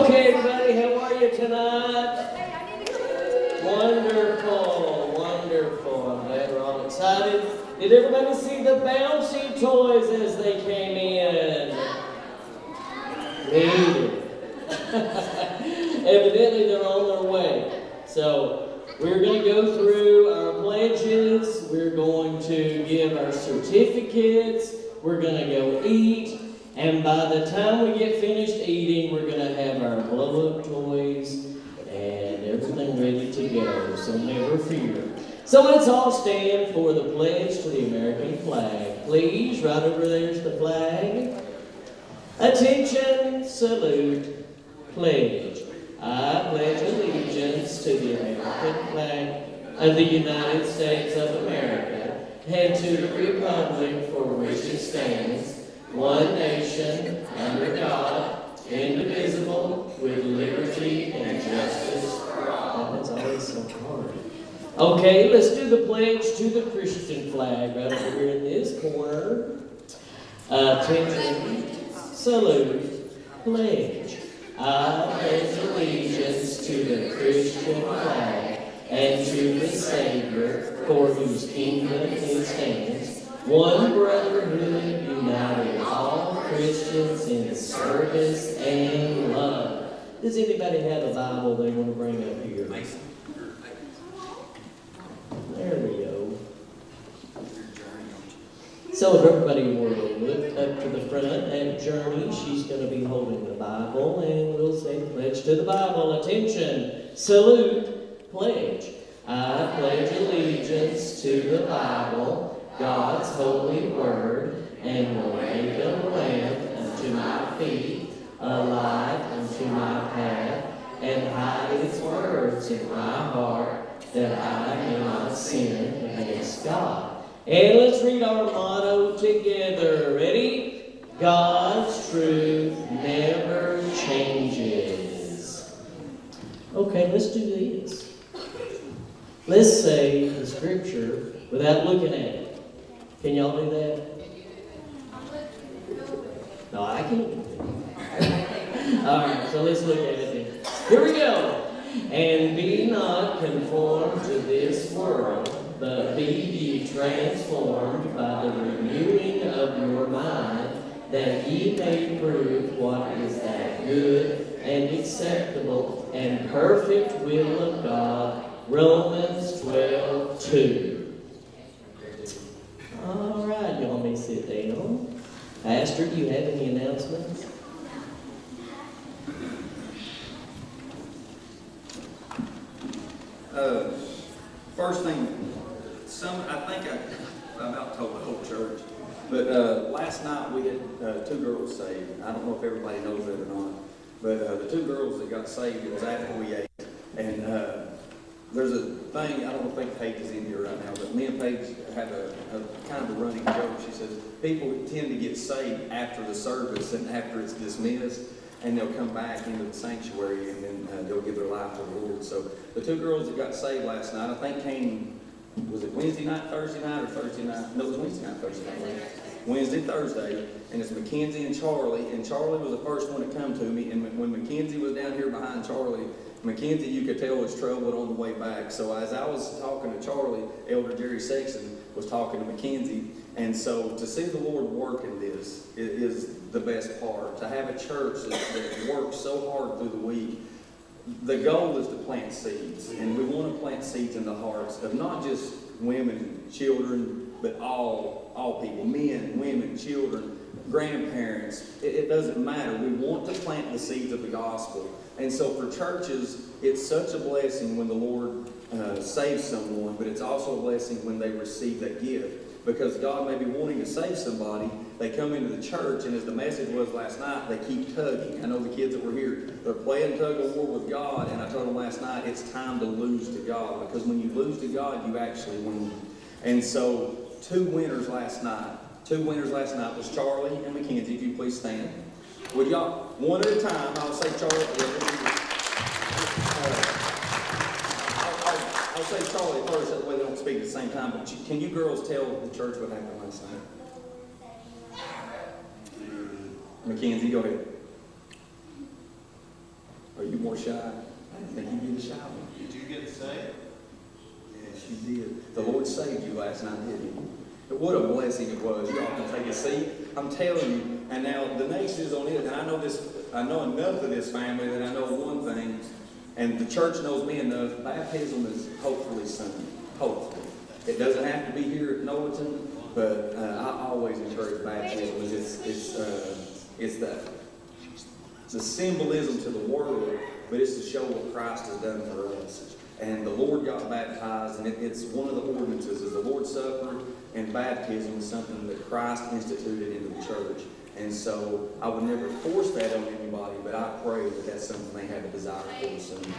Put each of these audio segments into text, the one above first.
Okay, everybody, how are you tonight? Wonderful, wonderful. I'm glad we're all excited. Did everybody see the bouncy toys as they came in? Neither. Evidently, they're on their way. So, we're going to go through our pledges. We're going to give our certificates. We're going to go eat. And by the time we get finished eating, we're going to have our blow-up toys and everything ready to go. So never fear. So let's all stand for the pledge to the American flag. Please, right over there's the flag. Attention, salute, pledge. I pledge allegiance to the American flag of the United States of America and to the republic for which it stands, one nation, under God, indivisible, with liberty and justice for all. That's always so hard. Okay, let's do the pledge to the Christian flag right over here in this corner. Attention, salute, pledge. I pledge allegiance to the Christian flag and to the Savior, for whose kingdom it stands, one brotherhood, united all Christians in service and love. Does anybody have a Bible they want to bring up here? There we go. So if everybody will look up to the front at Journey, she's going to be holding the Bible, and we'll say the pledge to the Bible. Attention, salute, pledge. I pledge allegiance to the Bible, God's holy word, and will make a lamp unto my feet, a light unto my path, and hide its words in my heart, that I may not sin against God. And let's read our motto together. Ready? God's truth never changes. Okay, let's do this. Let's say the scripture without looking at it. Can y'all do that? No, I can't. Alright, so let's look at it then. Here we go. And be not conformed to this world, but be ye transformed by the renewing of your mind, that ye may prove what is that good and acceptable and perfect will of God. Romans 12:2. All right, y'all may sit down. Pastor, do you have any announcements? First thing, I think I about told the whole church, but last night we had 2 girls saved. I don't know if everybody knows that or not, but the 2 girls that got saved, it was after we ate. And there's a thing, I don't think Paige is in here right now, but me and Paige have a kind of a running joke. She says people tend to get saved after the service and after it's dismissed, and they'll come back into the sanctuary and then they'll give their life to the Lord. So the 2 girls that got saved last night, I think came, was it Wednesday night, Thursday night, or Thursday night? No, it was Wednesday night, Thursday night, right? Wednesday, Thursday, and it's Mackenzie and Charlie, and Charlie was the first one to come to me, and when Mackenzie was down here behind Charlie, Mackenzie, you could tell, was troubled on the way back. So as I was talking to Charlie, Elder Jerry Sexton was talking to Mackenzie, and so to see the Lord work in this is the best part. To have a church that works so hard through the week. The goal is to plant seeds, and we want to plant seeds in the hearts of not just women, children, but all people, men, women, children, grandparents. It doesn't matter. We want to plant the seeds of the gospel. And so for churches, it's such a blessing when the Lord saves someone, but it's also a blessing when they receive that gift. Because God may be wanting to save somebody, they come into the church, and as the message was last night, they keep tugging. I know the kids that were here, they're playing tug of war with God, and I told them last night, it's time to lose to God, because when you lose to God, you actually win. And so, 2 winners last night. 2 winners last night was Charlie and Mackenzie. If you please stand. Would y'all, one at a time, I'll say Charlie. I'll say Charlie first, that way they don't speak at the same time. But can you girls tell the church what happened last night? Mackenzie, go ahead. Are you more shy? I didn't think you'd be the shy one. Did you get saved? Yes, you did. The Lord saved you last night, didn't he? But what a blessing it was. You all can take a seat. I'm telling you. And now the next is on it. And I know enough of this family that I know one thing. And the church knows me enough. Baptism is hopefully soon. Hopefully. It doesn't have to be here at Noeton, but I always encourage baptism. It's the symbolism to the world, but it's to show what Christ has done for us. And the Lord got baptized, and it's one of the ordinances is the Lord's Supper and baptism is something that Christ instituted into the church. And so I would never force that on anybody, but I pray that that's something they have a desire for soon.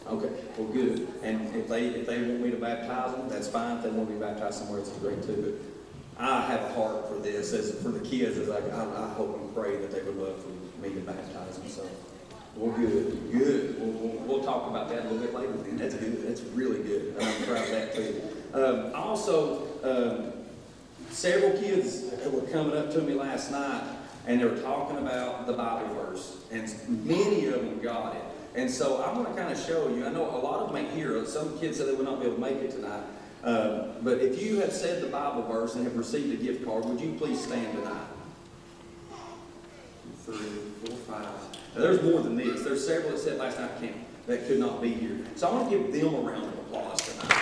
Okay, well, good. And if they want me to baptize them, that's fine. If they want me to baptize somewhere, it's great too. But I have a heart for this, as for the kids. As I hope and pray that they would love for me to baptize them. So, well, good. We'll talk about that a little bit later. Then that's good. That's really good. And I'm proud of that too. Several kids were coming up to me last night, and they were talking about the Bible verse, and many of them got it. And so I want to kind of show you. I know a lot of them ain't here. Some kids said they would not be able to make it tonight. But if you have said the Bible verse and have received a gift card, would you please stand tonight? 3, 4, 5. Now, there's more than this. There's several that said last night that could not be here. So I want to give them a round of applause tonight.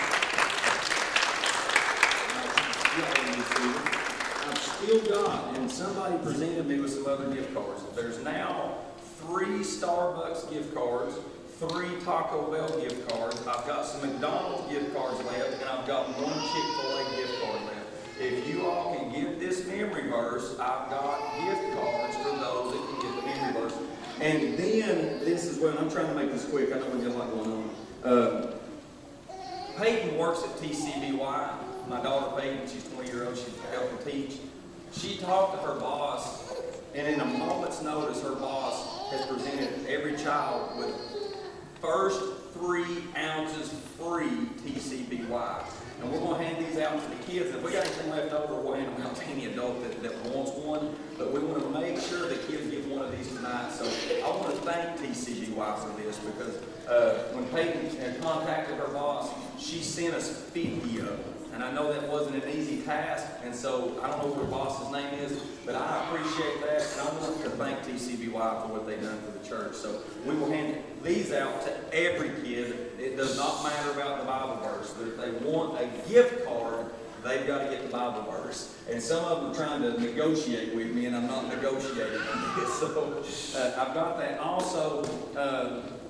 I've still got, and somebody presented me with some other gift cards. There's now 3 Starbucks gift cards, 3 Taco Bell gift cards. I've got some McDonald's gift cards left, and I've got 1 Chick-fil-A gift card left. If you all can get this memory verse, I've got gift cards for those that can get the memory verse. And then, this is when I'm trying to make this quick. I know we got a lot going on. Peyton works at TCBY. My daughter Peyton, she's 20 years old, she's helping teach. She talked to her boss, and in a moment's notice, her boss has presented every child with first 3 ounces free TCBY. And we're going to hand these out to the kids. If we got anything left over, we'll hand them out to any adult that wants one. But we want to make sure the kids get one of these tonight. So I want to thank TCBY for this, because when Peyton had contacted her boss, she sent us 50 of them. And I know that wasn't an easy task, and so I don't know what her boss's name is, but I appreciate that, and I want to thank TCBY for what they've done for the church. So we will hand these out to every kid. It does not matter about the Bible verse, but if they want a gift card, they've got to get the Bible verse. And some of them are trying to negotiate with me, and I'm not negotiating on this. So I've got that. Also,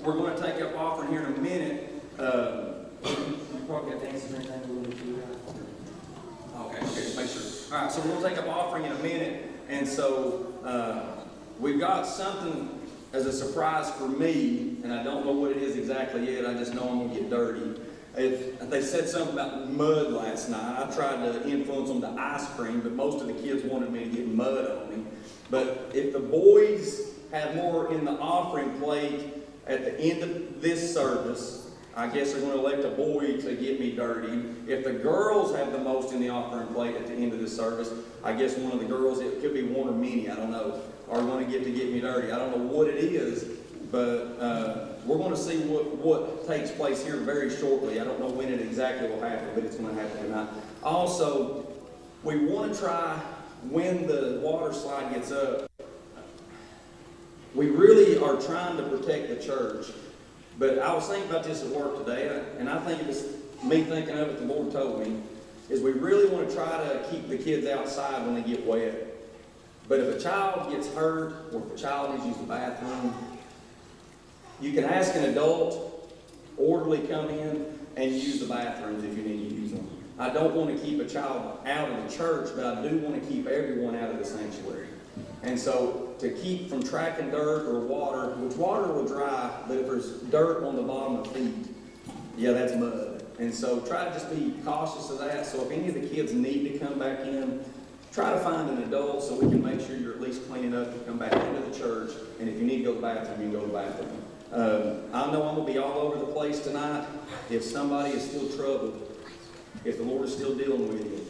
we're going to take up offering here in a minute. You probably got dancing or anything a little bit too. Okay, just make sure. All right, so we'll take up offering in a minute. And so we've got something as a surprise for me, and I don't know what it is exactly yet. I just know I'm going to get dirty. They said something about mud last night. I tried to influence them to ice cream, but most of the kids wanted me to get mud on me. But if the boys have more in the offering plate at the end of this service, I guess they're going to elect a boy to get me dirty. If the girls have the most in the offering plate at the end of this service, I guess one of the girls, it could be one or many, I don't know, are going to get me dirty. I don't know what it is, but we're going to see what takes place here very shortly. I don't know when it exactly will happen, but it's going to happen tonight. Also, we want to try, when the water slide gets up, we really are trying to protect the church. But I was thinking about this at work today, and I think it was me thinking of it, the Lord told me, is we really want to try to keep the kids outside when they get wet. But if a child gets hurt, or if a child needs to use the bathroom, you can ask an adult, orderly come in and use the bathrooms if you need to use them. I don't want to keep a child out of the church, but I do want to keep everyone out of the sanctuary. And so to keep from tracking dirt or water, which water will dry, but if there's dirt on the bottom of feet, yeah, that's mud. And so try to just be cautious of that. So if any of the kids need to come back in, try to find an adult so we can make sure you're at least clean enough to come back into the church. And if you need to go to the bathroom, you can go to the bathroom. I know I'm going to be all over the place tonight. If somebody is still troubled, if the Lord is still dealing with you,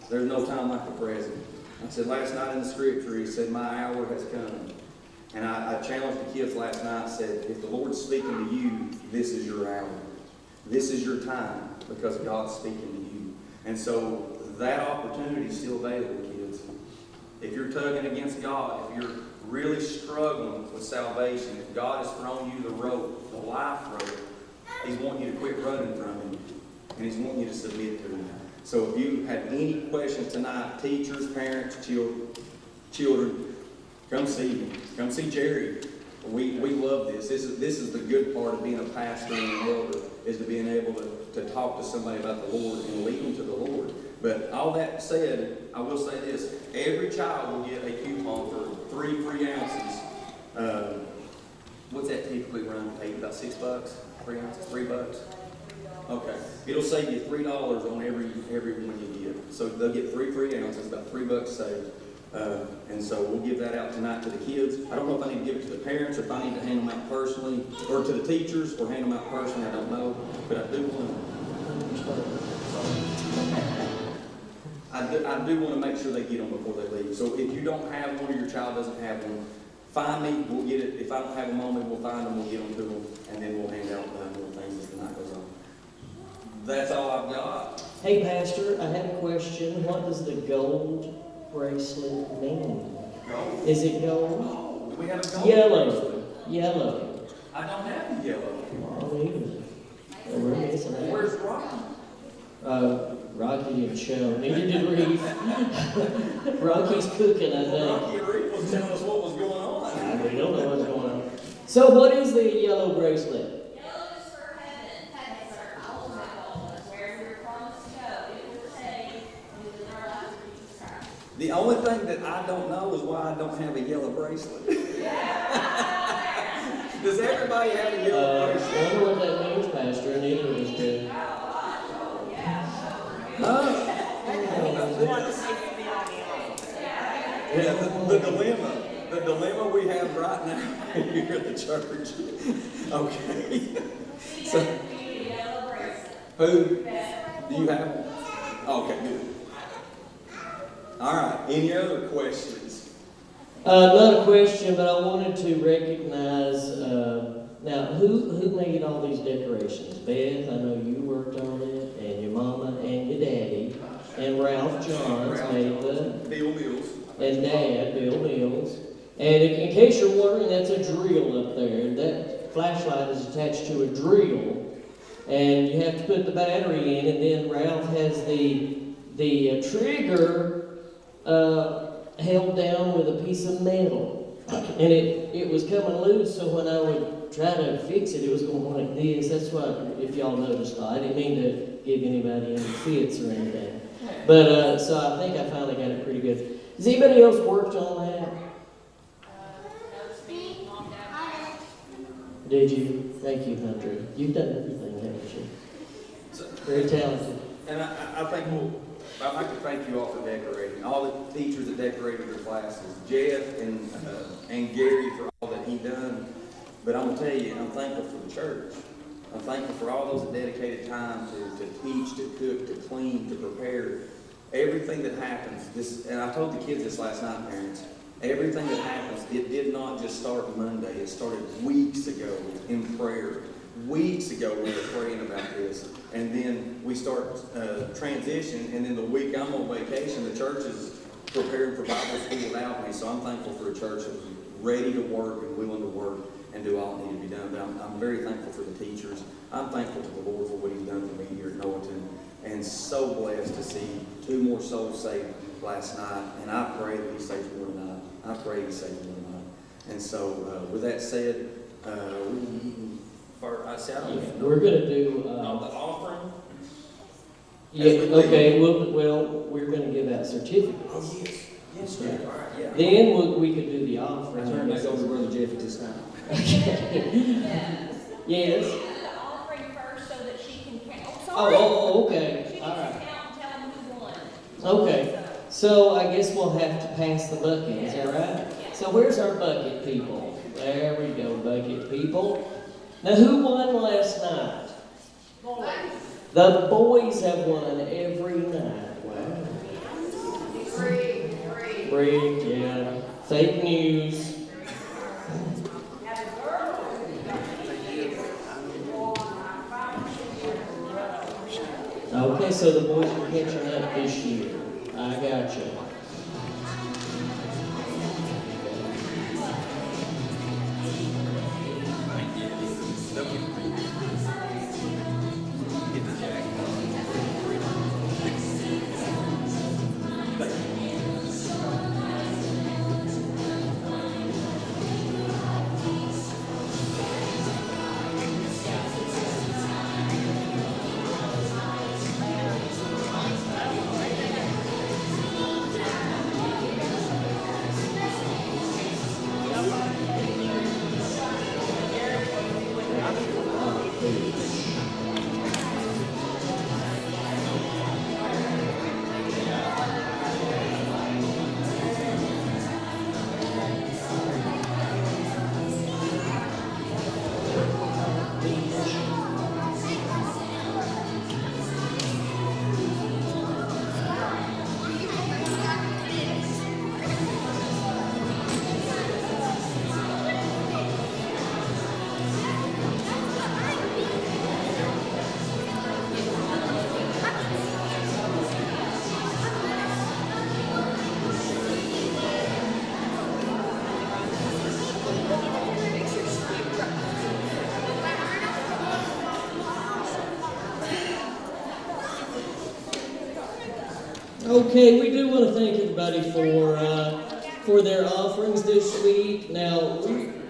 there's no time like the present. I said last night in the scripture, he said, my hour has come. And I challenged the kids last night, said, if the Lord's speaking to you, this is your hour. This is your time, because God's speaking to you. And so that opportunity is still available, kids. If you're tugging against God, if you're really struggling with salvation, if God has thrown you the rope, the life rope, He's wanting you to quit running from Him, and He's wanting you to submit to Him. So if you have any questions tonight, teachers, parents, children, come see me. Come see Jerry. We love this. This is the good part of being a pastor and an elder, is to being able to talk to somebody about the Lord and lead them to the Lord. But all that said, I will say this. Every child will get a coupon for 3 free ounces. What's that typically run? Pay about $6? 3 ounces? $3? Okay. It'll save you $3 on every one you get. So they'll get 3 free ounces, about $3 saved. And so we'll give that out tonight to the kids. I don't know if I need to give it to the parents, or if I need to hand them out personally, or to the teachers, or hand them out personally. I don't know. But I do want to make sure they get them before they leave. So if you don't have one, or your child doesn't have one, find me. We'll get it. If I don't have them on me, we'll find them. We'll get them to them, and then we'll hand out more things as the night goes on. That's all I've got. Hey, Pastor, I have a question. What does the gold bracelet mean? Gold? Is it gold? No, we have a gold Yellow. bracelet. Yellow. I don't have the yellow. Oh, either. We're missing that. Where's Rocky? Rocky didn't show. Neither did Reef. Rocky's cooking, I think. Rocky and Reef was telling us what was going on. We don't know what's going on. So, what is the yellow bracelet? The only thing that I don't know is why I don't have a yellow bracelet. Does everybody have a yellow bracelet? I wonder what that means, Pastor. Neither of us do. Yeah, the dilemma we have right now here at the church. Okay. So, who? Do you have one? Okay, good. All right. Any other questions? Not a question, but I wanted to recognize, now, who made all these decorations? Beth, I know you worked on it, and your mama and your daddy, and Ralph Johns made the... Bill Mills. And Dad, Bill Mills. And in case you're wondering, that's a drill up there. That flashlight is attached to a drill, and you have to put the battery in, and then Ralph has the trigger held down with a piece of metal, and it was coming loose. So when I would try to fix it, it was going like this. That's what, if y'all noticed, I didn't mean to give anybody any fits or anything. But so I think I finally got it pretty good. Has anybody else worked on that? Did you? Thank you, Hunter. You've done everything, haven't you? Very talented. And I think I'd like to thank you all for decorating. All the teachers that decorated their classes. Jeff and Gary for all that he done. But I'm going to tell you, I'm thankful for the church. I'm thankful for all those that dedicated time to teach, to cook, to clean, to prepare. Everything that happens, and I told the kids this last night, parents, everything that happens, it did not just start Monday. It started weeks ago in prayer. Weeks ago we were praying about this. And then we start transition, and then the week I'm on vacation, the church is preparing for Bible school without me. So I'm thankful for a church that's ready to work and willing to work and do all that needs to be done. But I'm very thankful for the teachers. I'm thankful to the Lord for what He's done for me here at Noeton. And so blessed to see 2 more souls saved last night. And I pray that He saves more tonight. I pray He saves more tonight. And so, with that said, We're going to do... the offering? Yeah, okay, well, we're going to give out certificates. Oh, yes. Yes, sir. All right, yeah. Then we could do the offering. I turn back over to Brother Jeff at this time. Yes. The offering first so that she can count. Oh, okay. She All needs right. to count and tell them who won. Okay. So I guess we'll have to pass the bucket. Is that right? So where's our bucket people? There we go, bucket people. Now, who won last night? The boys have won every night. Wow. Rigged, yeah. Fake news. Okay, so the boys are catching up this year. I gotcha. Okay, we do want to thank everybody for their offerings this week. Now,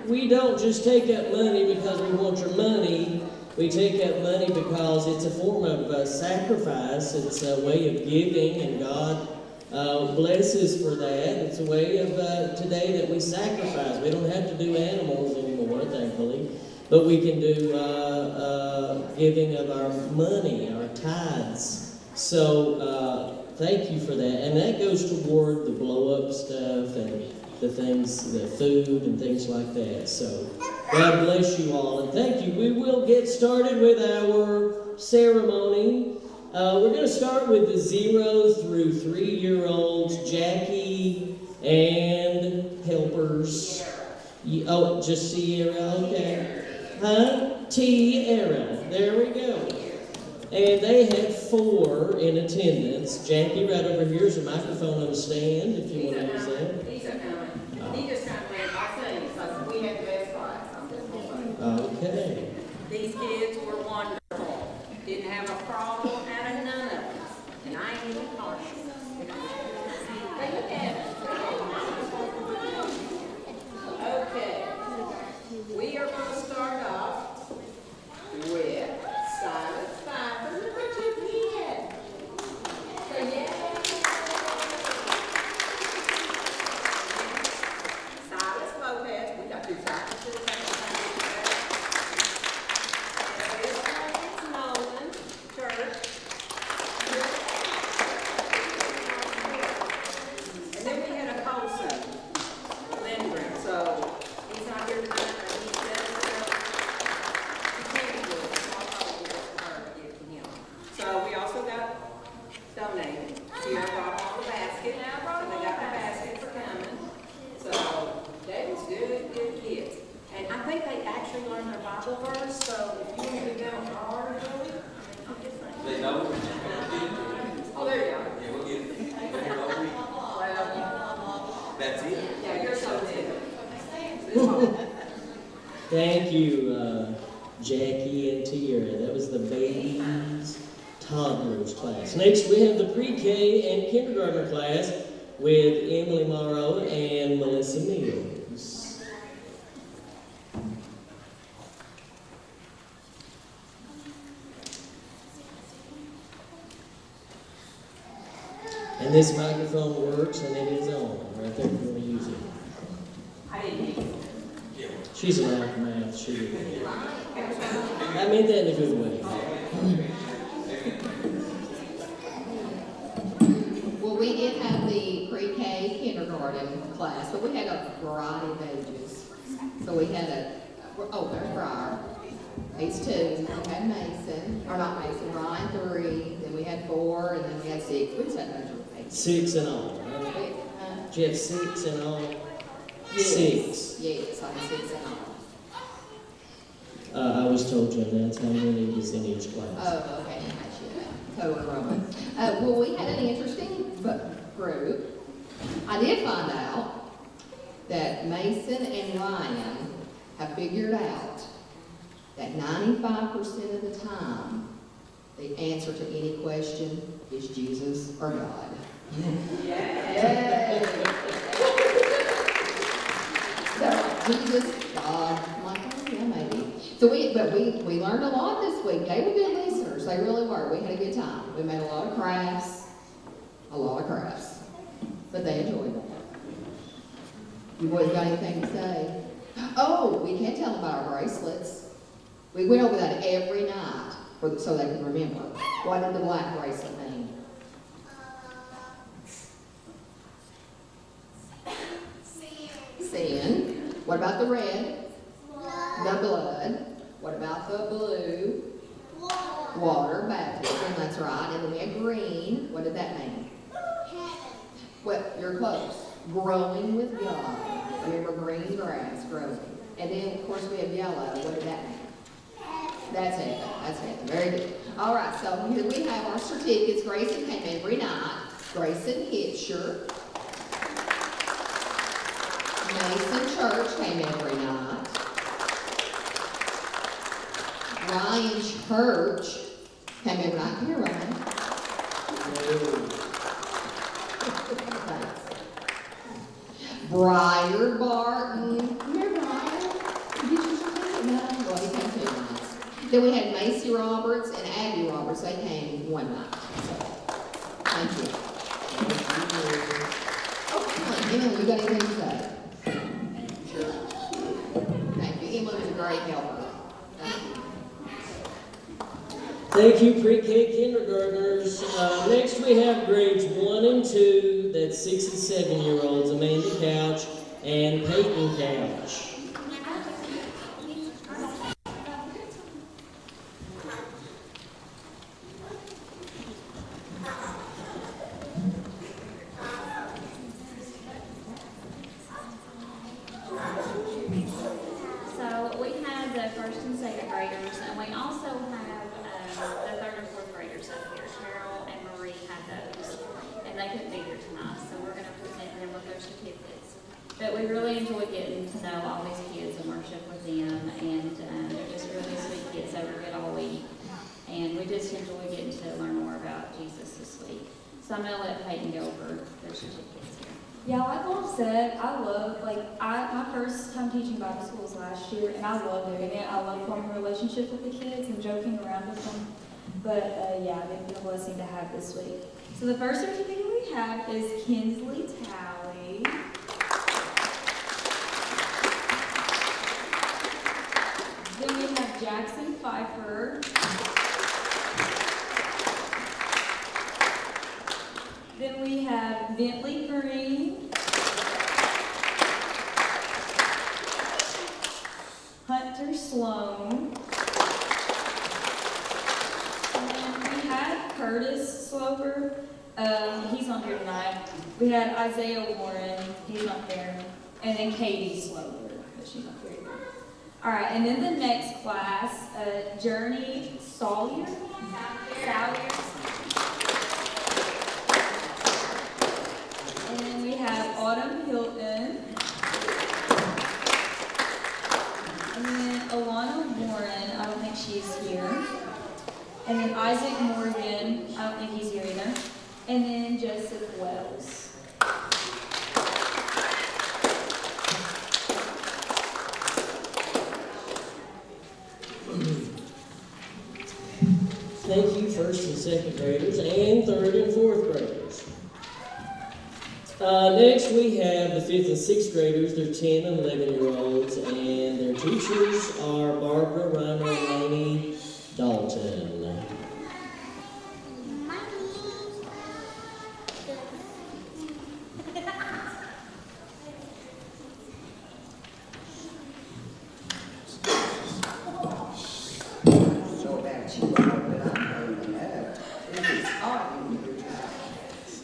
we don't just take up money because we want your money. We take up money because it's a form of sacrifice. It's a way of giving, and God blesses for that. It's a way of today that we sacrifice. We don't have to do animals anymore, thankfully, but we can do giving of our money, our tithes. So thank you for that. And that goes toward the blow-up stuff and the things, the food and things like that. So God bless you all, and thank you. We will get started with our ceremony. We're going to start with the 0 through 3-year-olds, Jackie and helpers. Oh, just Sierra, okay. Huh? Tierra. There we go. And they had 4 in attendance. Jackie, right over here is a microphone on the stand if you want to use that. These are coming. He just kind of ran by saying, so we had the best class. I'm just gonna say. Okay. These kids were wonderful. Didn't have a problem out of none of them. And I ain't even partial. But look at it. Okay. We are going to start off with Silent Five. Look what you did. So yeah. Silas Lopez, we got 2 silences. It's Nolan Church. And then we had a Colson Lindgren, so he's not here tonight, but he said he can't do it, so I'll probably just her to give to him. So we also got donated. Sierra brought all the basket, and they got the basket for coming. So that was good kids. And I think they actually learned their Bible verse, so if you want to do that hard, really, They know. oh, there you are. Yeah, we'll get it. Well, That's it. yeah, you're so good. Thank you, Jackie and Tierra. That was the babies, toddlers class. Next, we have the pre-K and kindergartner class with Emily Morrow and Melissa Mills. And this microphone works, and it is on right there if you want to use it. I didn't hear you. She's an out-mouth. She did. I meant that in a good way. Well, we did have the pre-K kindergarten class, but we had a variety of ages. So we had there's Briar. He's 2. Then we had Mason, or not Mason, Ryan 3. Then we had 4, and then we had 6. We just had a bunch of ages. 6 in all. Right? Do you have 6 in all? Yes. 6. Yes, I had 6 in all. I was told to announce how many was in each class. Oh, okay, gotcha. Totally wrong. Well, we had an interesting group. I did find out that Mason and Ryan have figured out that 95% of the time, the answer to any question is Jesus or God. Yay! So, Jesus, God, I'm like, oh, yeah, maybe. So we learned a lot this week. They were good listeners. They really were. We had a good time. We made a lot of crafts. But they enjoyed them. You boys got anything to say? Oh, we can't tell them about our bracelets. We went over that every night so they could remember. What did the black bracelet mean? Sin. What about the red? The blood. What about the blue? Water, baptism, that's right. And then we had green. What did that mean? Well, you're close. Growing with God. Remember green grass growing. And then, of course, we have yellow. What did that mean? That's it. Very good. All right, so here we have our certificates. Grayson came every night. Grayson Hitcher. Mason Church came every night. Ryan Church came every night. Come here, Ryan. Briar Barton. Come here, Brian. Get your certificate. No, well, he came 2 nights. Then we had Macy Roberts and Abby Roberts. They came 1 night. So, thank you. Oh, Emily, you got anything to say? Sure. Thank you. Emily was a great helper. Thank you, pre-K kindergartners. Next we have grades 1 and 2, that's 6 and 7-year-olds, Amanda Couch and Peyton Couch. So we have the first and second graders, and we also have the third and fourth graders up here. Carol and Marie had those, and they couldn't be here tonight, so we're going to present them with their certificates. But we really enjoy getting to know all these kids and worship with them, and they're just really sweet kids. They were good all week, and we just enjoy getting to learn more about Jesus this week. So I'm going to let Peyton go over their certificates here. Yeah, like Mom said, my first time teaching Bible school was last year, and I love doing it. I love forming relationships with the kids and joking around with them. But yeah, it's been a blessing to have this week. So the first certificate we have is Kinsley Talley. Then we have Jackson Pfeiffer. Then we have Bentley Green. Hunter Sloan. And then we had Curtis Slover. He's not here tonight. We had Isaiah Warren. He's not there. And then Katie Slover, but she's not here either. All right, and then the next class, Journey Sawyer. And then we have Autumn Hilton. And then Alana Warren, I don't think she's here. And then Isaac Morgan, I don't think he's here either. And then Joseph Wells. Thank you, first and second graders, and third and fourth graders. Next, we have the fifth and sixth graders. They're 10 and 11-year-olds, and their teachers are Barbara, Reimer, and Lainey Dalton. So about you all, but I'm hurting up. It is hard in here.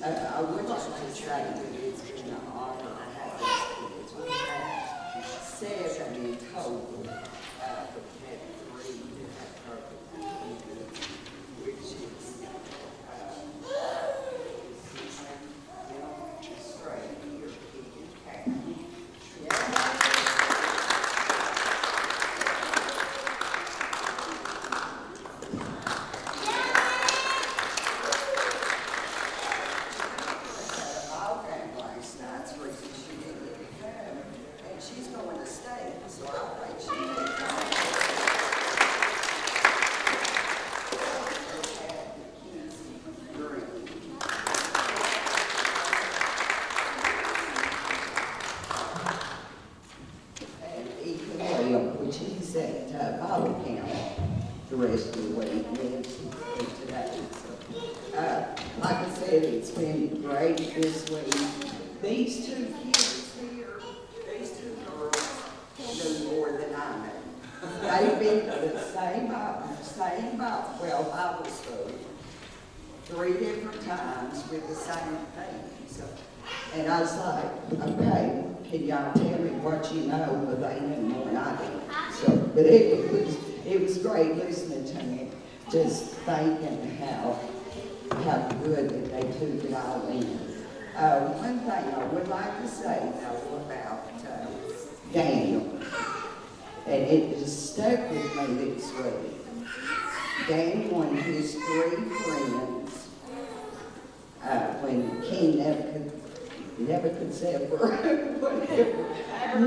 I would like to say that it's been an honor to have these kids. We have 7 in total, but we had 3 who have this today. So, like I said, it's been great this week. These two kids here, these two girls, know more than I know. They've been to the same Bible school 3 different times with the same things. And I was like, okay, can y'all tell me what you know? But they knew more than I did. So, but it was great listening to me, just thinking how good that they took it all in. One thing I would like to say though about Daniel, and it just stuck with me this week. Daniel and his 3 friends, when King Nebuchadnezzar, whatever.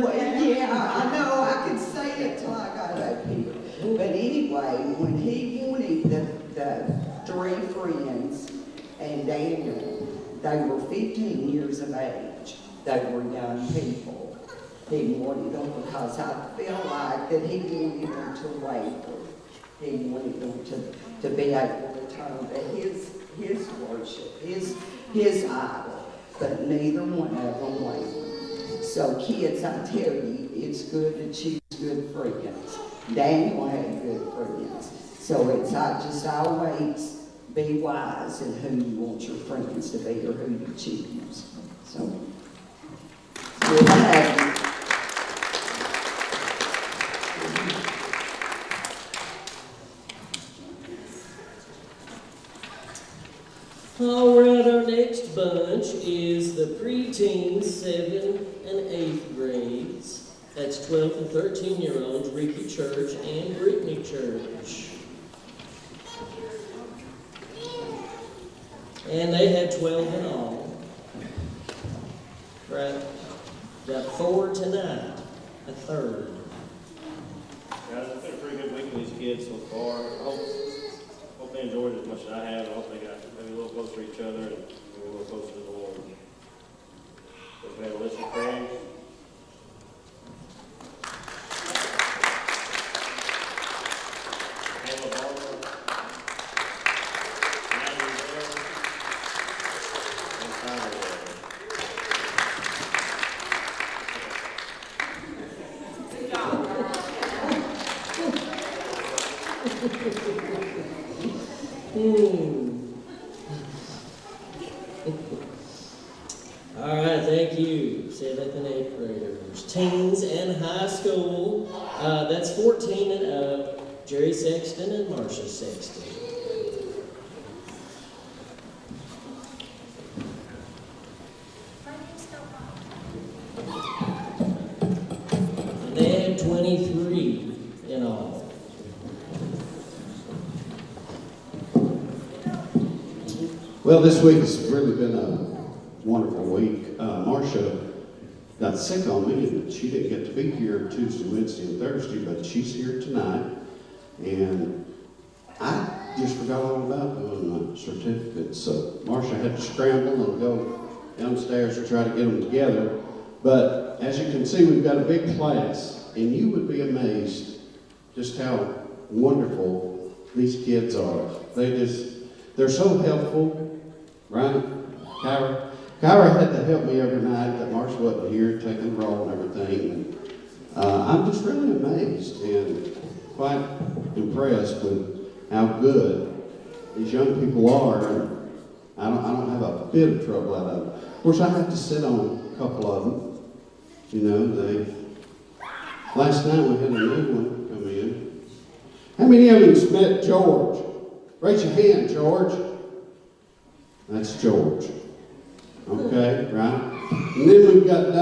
Well, yeah, I know, I could say it till I got up here. But anyway, when he wanted the 3 friends and Daniel, they were 15 years of age. They were young people. He wanted them because I feel like that he wanted them to waver. He wanted them to be able to turn to his worship, his idol. But neither one of them wavered. So kids, I tell you, it's good to choose good friends. Daniel had good friends. So it's just always be wise in who you want your friends to be or who you choose. So, good to have you. All right, our next bunch is the preteens, 7th and 8th grades. That's 12 and 13-year-olds, Ricky Church and Brittany Church. And they had 12 in all. Right. Got 4 tonight, a third. Guys, it's been a pretty good week with these kids so far. I hope they enjoyed it as much as I have. I hope they got maybe a little closer to each other and maybe a little closer to the Lord. So we have a list of praying. All right, thank you, 7th and 8th graders. Teens and high school, that's 14 and up, Jerry Sexton and Marcia Sexton. And they had 23 in all. Well, this week has really been a wonderful week. Marcia got sick on me, and she didn't get to be here Tuesday, Wednesday, and Thursday, but she's here tonight. And I just forgot all about doing my certificates, so Marcia had to scramble and go downstairs to try to get them together. But as you can see, we've got a big class, and you would be amazed just how wonderful these kids are. They're so helpful, right? Kyra had to help me every night that Marcia wasn't here, taking the roll and everything. And, I'm just really amazed and quite impressed with how good these young people are. And I don't have a bit of trouble out of it. Of course, I have to sit on a couple of them. You know, last night we had a new one come in. How many of you met George? Raise your hand, George. That's George. Okay, right? And then we've got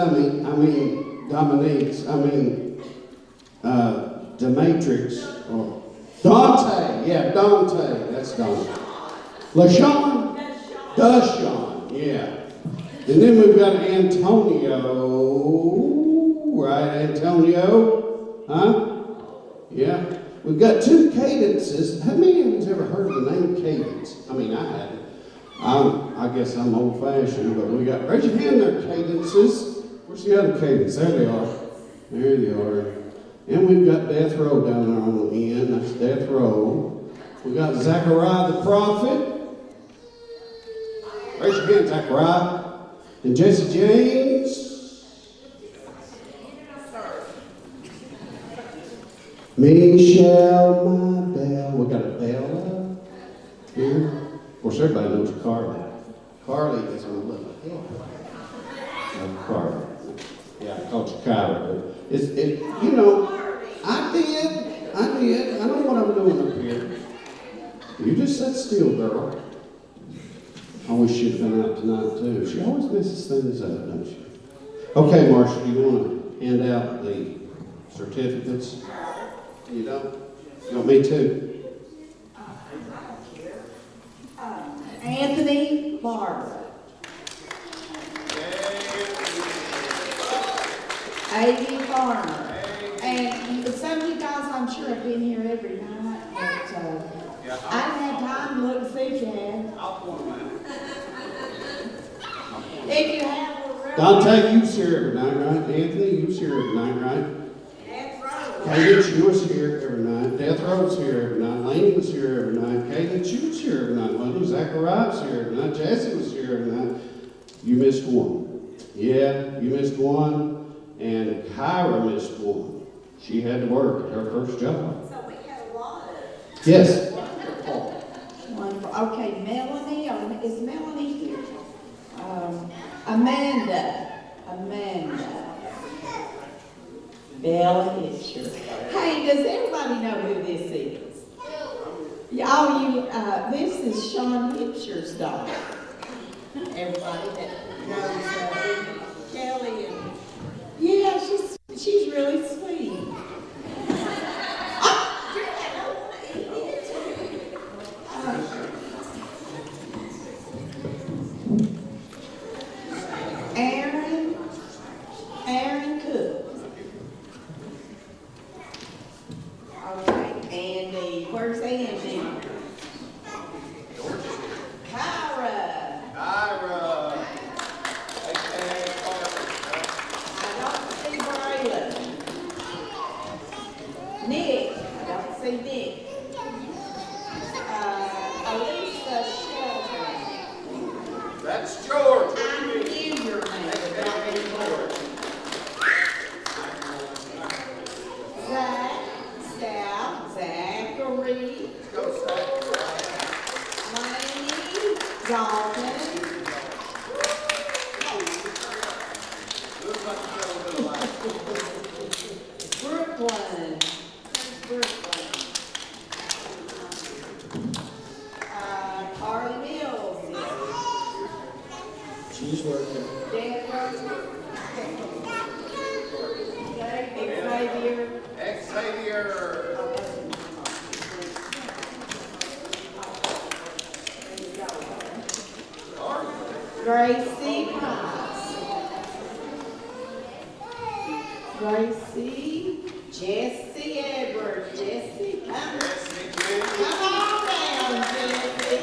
Demetrix, or Dante. Yeah, Dante. That's Dante. Deshawn. Yeah. And then we've got Antonio. Right, Antonio? Huh? Yeah. We've got 2 cadences. How many of you have ever heard of the name Cadence? I mean, I hadn't. I guess I'm old-fashioned, but we got, raise your hand there, cadences. Where's the other cadence? There they are. There they are. And we've got Death Row down there on the end. That's Death Row. We got Zechariah the prophet. Raise your hand, Zechariah. And Jesse James. Michelle, my bell. We got a bell here. Of course, everybody knows Carly. Carly is my little Carly. Yeah, I called you Kyra, but you know, I did. I know what I'm doing up here. You just sit still, girl. I wish she'd been out tonight, too. She always messes things up, don't she? Okay, Marcia, you want to hand out the certificates? You don't? You want me to? Anthony Barber. A.D. Farmer. And some of you guys, I'm sure, have been here every night, but I didn't have time to look and see if you had. If you have, we're real. Dante, you was here every night, right? Anthony, you was here every night, right? That's right. Cadence, you was here every night. Death Row was here every night. Laney was here every night. Cadence, you was here every night. Well, Zachariah was here every night. Jesse was here every night. You missed one. Yeah, you missed one. And Kyra missed one. She had to work at her first job. So we had a lot of. Yes. Wonderful. Wonderful. Okay, Melanie, is Melanie here? Amanda. Bella Hitcher. Hey, does everybody know who this is? This is Sean Hitcher's daughter. Everybody that knows Kelly and yeah, she's really sweet. Aaron Cook. Okay, Andy. Where's Andy? Kyra. I don't see Braylon. Nick. I don't see Nick. Elisa Shelton. That's George. I knew your name, but not anymore. Zach, Staff, Zachary, Laney, Dalton. Brooklyn. Carly Mills. She's working. Dan Xavier. Gracie Price. Gracie. Jesse Edwards. Jesse, come on down, Jesse.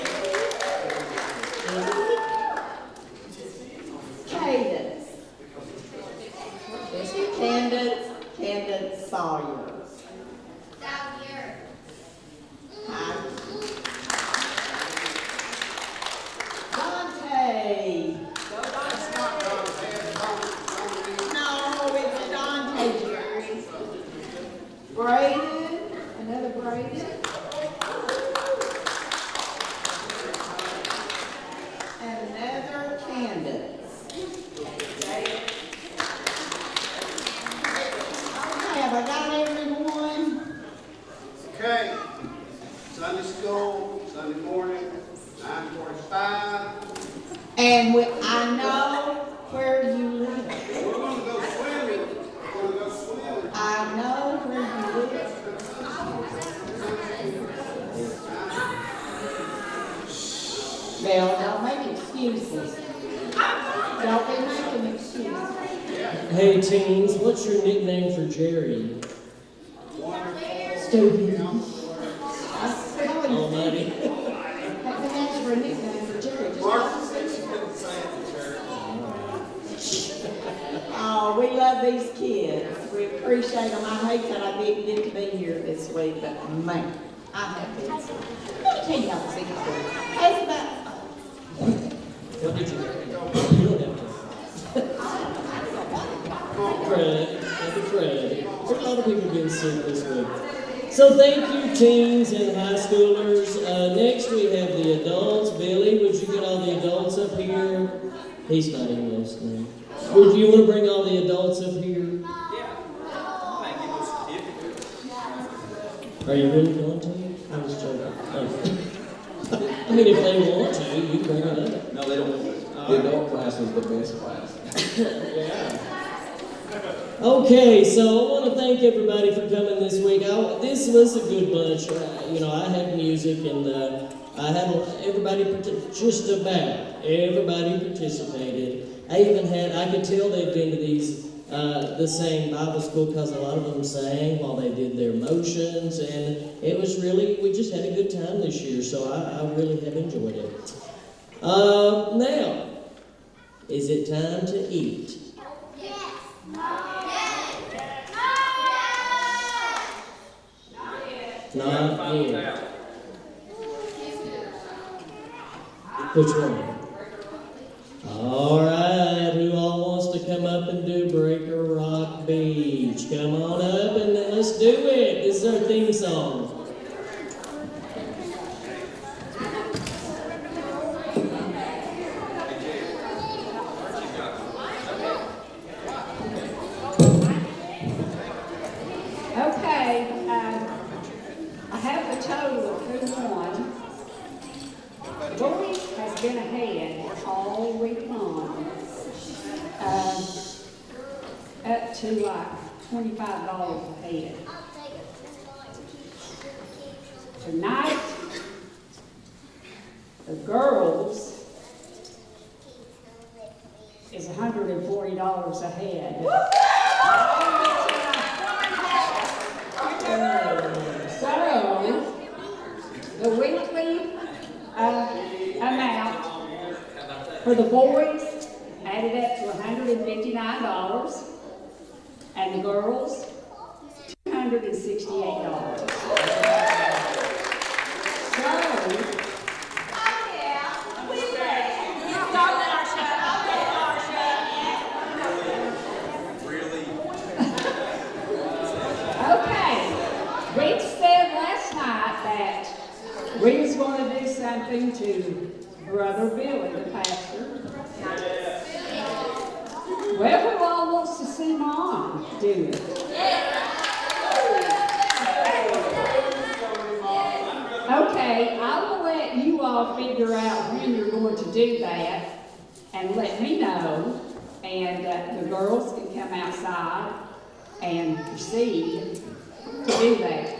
Cadence. Candace Sawyer. Hi. Dante. No, it's Dante, Jerry. Braden, another Braden. And another Candace. Okay, have I got everyone? Okay. Sunday school, Sunday morning, 9:45. And I know where you live. We're going to go swimming. I know where you live. Well, don't make excuses. Don't be making excuses. Hey teens, what's your nickname for Jerry? Stupid. Oh, buddy. That's for a nickname for Jerry. Oh, we love these kids. We appreciate them. I hate that I didn't get to be here this week, but man, I have been. Let me tell you how the secret works. It's about, What did you do? You don't have to. Fred, happy Fred. There's a lot of people getting sick this week. So thank you, teens and high schoolers. Next we have the adults. Billy, would you get all the adults up here? He's not even listening. Would you want to bring all the adults up here? Are you really going to? I was joking. Oh. I mean, if they want to, you can bring it up. No, they don't want it. The adult class was the best class. Yeah. Okay, so I want to thank everybody for coming this week. This was a good bunch. I had music and I had just about everybody participated. I could tell they'd been to these the same Bible school because a lot of them sang while they did their motions, and it was we just had a good time this year. So I really have enjoyed it. Now, is it time to eat? Not yet. Which one? All right, who all wants to come up and do Breaker Rock Beach? Come on up and let's do it. This is our theme song. I have a total of 2-1. Boys has been ahead all week long, up to like $25 ahead. Tonight, the girls is $140 ahead. So, the weekly amount for the boys added up to $159, and the girls, $268. We said last night that we was going to do something to Brother Billy, the pastor. Well, who all wants to see Mom do it? Okay, I will let you all figure out when you're going to do that and let me know, and the girls can come outside and proceed to do that.